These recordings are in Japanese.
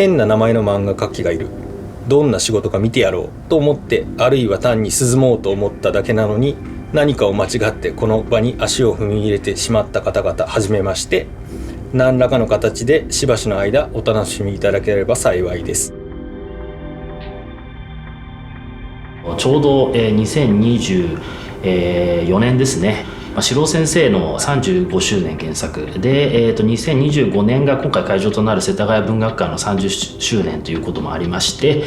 変な名前の漫画描きがいる、どんな仕事か見てやろうと思って、あるいは単に涼もうと思っただけなのに、何かを間違ってこの場に足を踏み入れてしまった方々、はじめまして。何らかの形でしばしの間お楽しみいただければ幸いです。ちょうど2024年ですね、四郎先生の35周年原作で、2025年が今回会場となる世田谷文学館の30周年ということもありまして、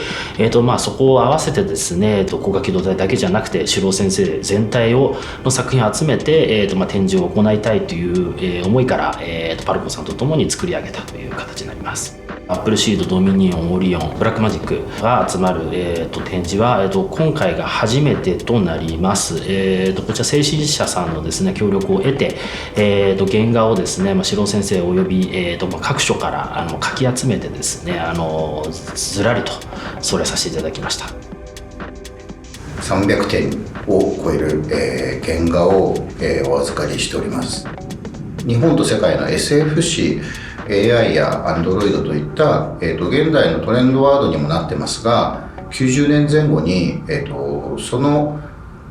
そこを合わせてですね、高架機動隊だけじゃなくて四郎先生全体の作品を集めて、展示を行いたいという、思いから、パルコさんと共に作り上げたという形になります。アップルシード、ドミニオン、オリオン、ブラックマジックが集まる、展示は、今回が初めてとなります。こちら製紙社さんのですね協力を得て、原画をですね、四郎先生および、各所からかき集めてですね、ずらりとそれさせていただきました。300点を超える、原画を、お預かりしております。日本と世界の SF 誌、AI や Android といった、現代のトレンドワードにもなってますが、90年前後に、その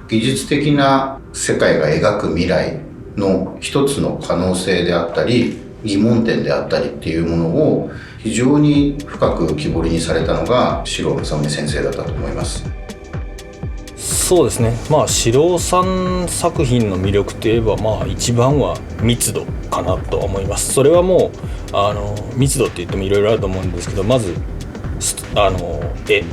技術的な世界が描く未来の一つの可能性であったり疑問点であったりっていうものを非常に深く浮き彫りにされたのが四郎正宗先生だったと思います。そうですね、四郎さん作品の魅力といえば、一番は密度かなと思います。それはもう密度って言ってもいろいろあると思うんですけど、まず絵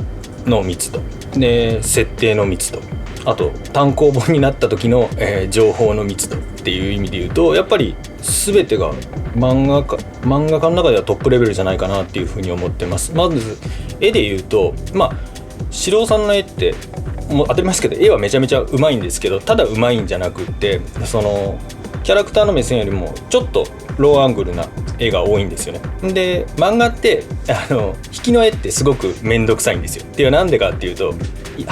の密度で、設定の密度、あと単行本になった時の、情報の密度っていう意味で言うと、やっぱり全てが漫画家の中ではトップレベルじゃないかなっていうふうに思ってます。まず絵で言うと、四郎さんの絵ってもう当たり前ですけど、絵はめちゃめちゃうまいんですけど、ただうまいんじゃなくって、そのキャラクターの目線よりもちょっとローアングルな絵が多いんですよね。で、漫画って引きの絵ってすごくめんどくさいんですよ。っていうなんでかっていうと、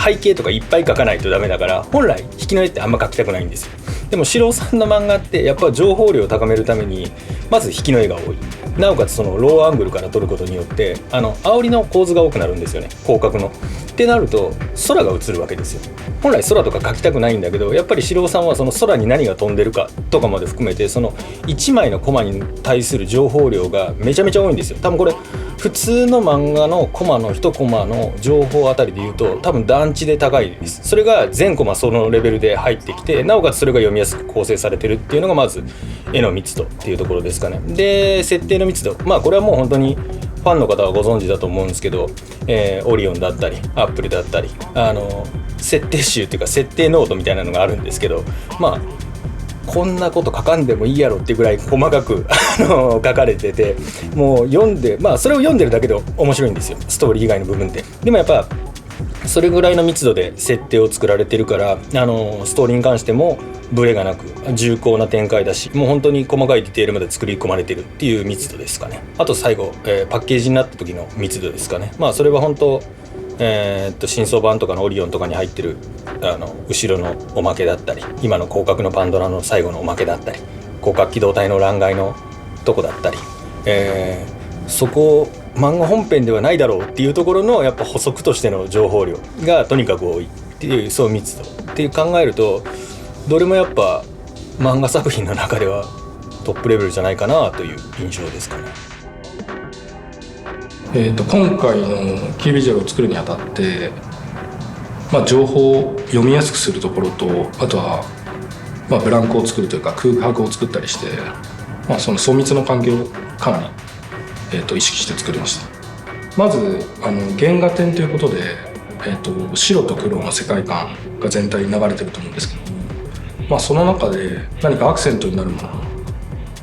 背景とかいっぱい描かないとダメだから、本来引きの絵ってあんま描きたくないんですよ。でも四郎さんの漫画ってやっぱ情報量を高めるためにまず引きの絵が多い。なおかつそのローアングルから撮ることによって煽りの構図が多くなるんですよね、広角の。ってなると空が映るわけですよ。本来空とか描きたくないんだけど、やっぱり四郎さんはその空に何が飛んでるかとかまで含めて、その1枚のコマに対する情報量がめちゃめちゃ多いんですよ。多分これ普通の漫画のコマの1コマの情報あたりで言うと多分団地で高いです。それが全コマそのレベルで入ってきて、なおかつそれが読みやすく構成されてるっていうのがまず絵の密度っていうところですかね。で、設定の密度、これはもう本当にファンの方はご存知だと思うんですけど、オリオンだったりアップルだったり設定集っていうか設定ノートみたいなのがあるんですけど、こんなこと書かんでもいいやろっていうぐらい細かく書かれてて、もう読んで、それを読んでるだけで面白いんですよ、ストーリー以外の部分って。でもやっぱそれぐらいの密度で設定を作られてるから、ストーリーに関してもブレがなく重厚な展開だし、もう本当に細かいディテールまで作り込まれてるっていう密度ですかね。あと最後、パッケージになった時の密度ですかね。それは本当新装版とかのオリオンとかに入ってる後ろのおまけだったり、今の広角のパンドラの最後のおまけだったり、広角機動隊の欄外のとこだったり、そこ漫画本編ではないだろうっていうところのやっぱ補足としての情報量がとにかく多いっていう、そう密度っていう考えると、どれもやっぱ漫画作品の中ではトップレベルじゃないかなという印象ですかね。今回のキービジュアルを作るにあたって、情報を読みやすくするところと、あとは、ブランクを作るというか空白を作ったりして、その層密の関係をかなり、意識して作りました。まず原画展ということで、白と黒の世界観が全体に流れてると思うんですけど、その中で何かアクセントになるも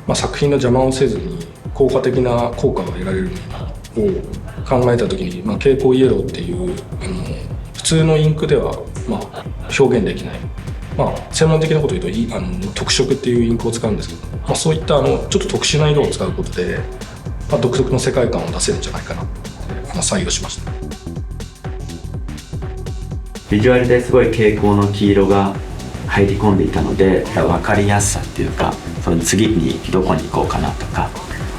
の、作品の邪魔をせずに効果的な効果が得られるものを考えた時に、蛍光イエローっていう普通のインクでは表現できない、専門的なことを言うと特色っていうインクを使うんですけど、そういったちょっと特殊な色を使うことで、独特の世界観を出せるんじゃないかなって採用しました。ビジュアルですごい蛍光の黄色が入り込んでいたので、分かりやすさっていうか、その次にどこに行こうかなとか、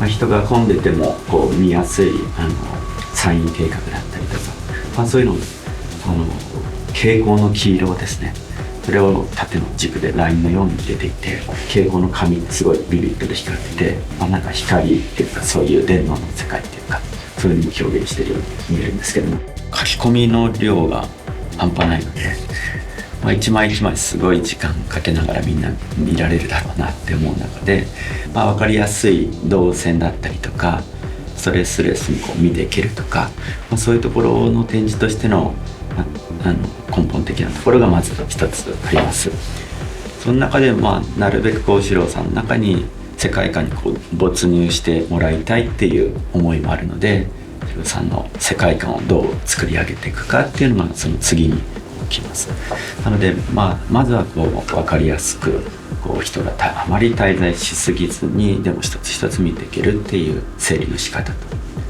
人が混んでてもこう見やすいサイン計画だったりとか、そういうの蛍光の黄色ですね。それを縦の軸でラインのように出ていて、蛍光の紙すごいビビッドで光ってて、なんか光っていうかそういう電脳の世界っていうか、そういうのを表現してるように見えるんですけども、書き込みの量が半端ないので、一枚一枚すごい時間かけながらみんな見られるだろうなって思う中で、分かりやすい動線だったりとか、ストレスレスにこう見ていけるとか、そういうところの展示としての根本的なところがまず一つあります。その中でなるべくこう四郎さんの中に世界観にこう没入してもらいたいっていう思いもあるので、四郎さんの世界観をどう作り上げていくかっていうのがその次に起きます。なのでまずはこう分かりやすくこう人があまり滞在しすぎずにでも一つ一つ見ていけるっていう整理の仕方と、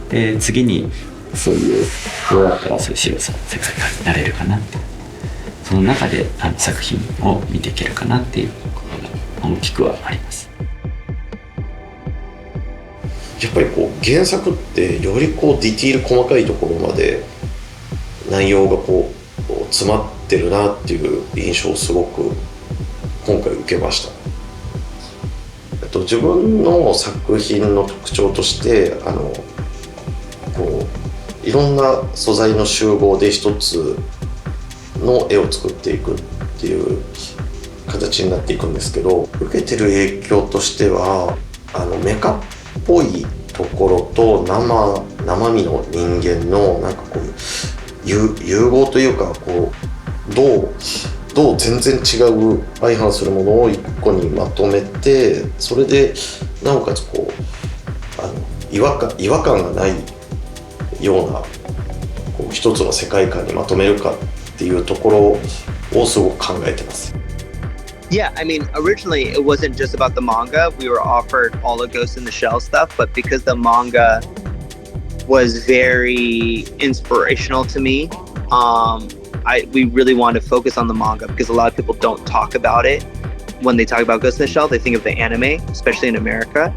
で次にそういうどうやったらそういう四郎さんの世界観になれるかなって、その中で作品を見ていけるかなっていうことが大きくはあります。やっぱりこう原作ってよりこうディティール細かいところまで内容がこう詰まってるなっていう印象をすごく今回受けました。自分の作品の特徴としてこういろんな素材の集合で一つの絵を作っていくっていう形になっていくんですけど、受けてる影響としてはメカっぽいところと生身の人間のなんかこう融合というか、こうどう全然違う相反するものを一個にまとめて、それでなおかつこう違和感がないようなこう一つの世界観にまとめるかっていうところをすごく考えてます。Yeah, I mean, originally it wasn't just about the manga. We were offered all the Ghost in the Shell stuff, but because the manga was very inspirational to me, we really wanted to focus on the manga because a lot of people don't talk about it. When they talk about Ghost in the Shell, they think of the anime, especially in America.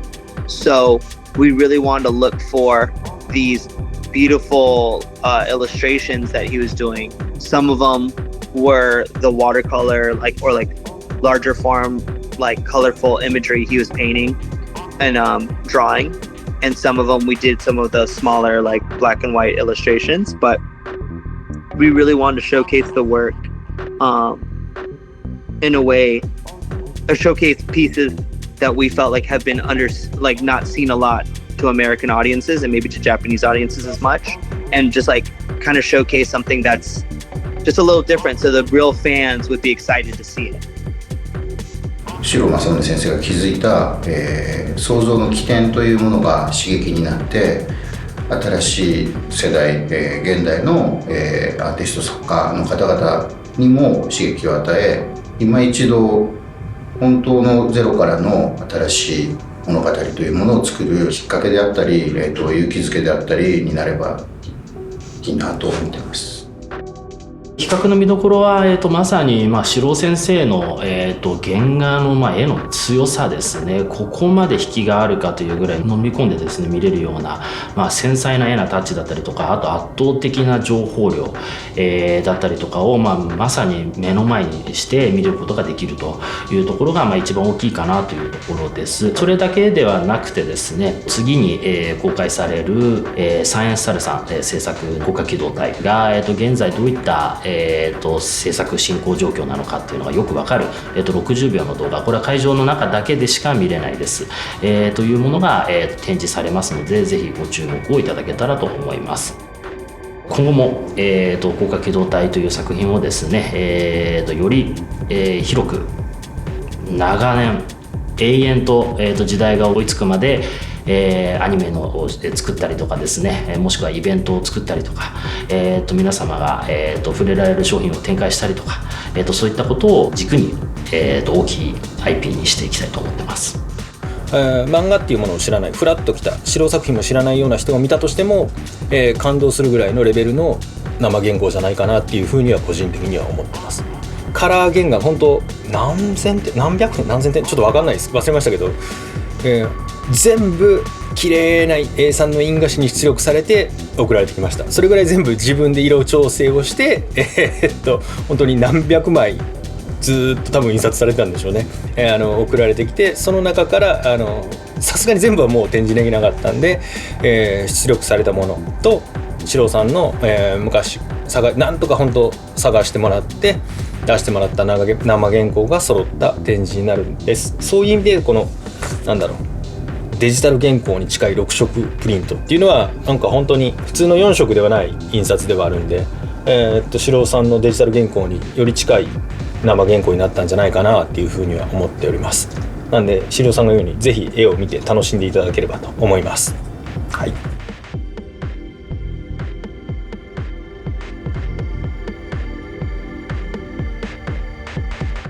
So we really wanted to look for these beautiful illustrations that he was doing. Some of them were the watercolor, or larger form, like colorful imagery he was painting and drawing. And some of them we did some of the smaller like black and white illustrations, but we really wanted to showcase the work in a way, or showcase pieces that we felt like have been not seen a lot to American audiences and maybe to Japanese audiences as much, and just like kind of showcase something that's just a little different so the real fans would be excited to see it. 四郎正宗先生が築いた、創造の起点というものが刺激になって新しい世代、現代の、アーティスト作家の方々にも刺激を与え、今一度本当のゼロからの新しい物語というものを作るきっかけであったり、勇気づけであったりになればいいなと思っています。企画の見どころは、まさに、四郎先生の、原画の、絵の強さですね。ここまで引きがあるかというぐらい飲み込んでですね見れるような、繊細な絵なタッチだったりとか、あと圧倒的な情報量、だったりとかを、まさに目の前にして見ることができるというところが、一番大きいかなというところです。それだけではなくてですね、次に、公開される、サイエンスサルさん、制作国家機動隊が、現在どういった制作進行状況なのかっていうのがよくわかる、60秒の動画、これは会場の中だけでしか見れないです、というものが、展示されますので、ぜひご注目をいただけたらと思います。今後も、国家機動隊という作品をですね、より、広く長年永遠と、時代が追いつくまでアニメを作ったりとかですね、もしくはイベントを作ったりとか、皆様が、触れられる商品を展開したりとか、そういったことを軸に、大きい IP にしていきたいと思ってます。漫画っていうものを知らない、フラッときた四郎作品も知らないような人が見たとしても、感動するぐらいのレベルの生原稿じゃないかなっていうふうには個人的には思ってます。カラー原画本当何千点何百点何千点ちょっと分かんないです、忘れましたけど、全部綺麗な A3 の印画紙に出力されて送られてきました。それぐらい全部自分で色調整をして本当に何百枚ずっと多分印刷されたんでしょうね、送られてきて、その中からさすがに全部はもう展示できなかったんで、出力されたものと四郎さんの、昔なんとか本当探してもらって出してもらった生原稿が揃った展示になるんです。そういう意味でこのデジタル原稿に近い6色プリントっていうのはなんか本当に普通の4色ではない印刷ではあるんで、四郎さんのデジタル原稿により近い生原稿になったんじゃないかなっていうふうには思っております。なんで四郎さんのようにぜひ絵を見て楽しんでいただければと思います。はい。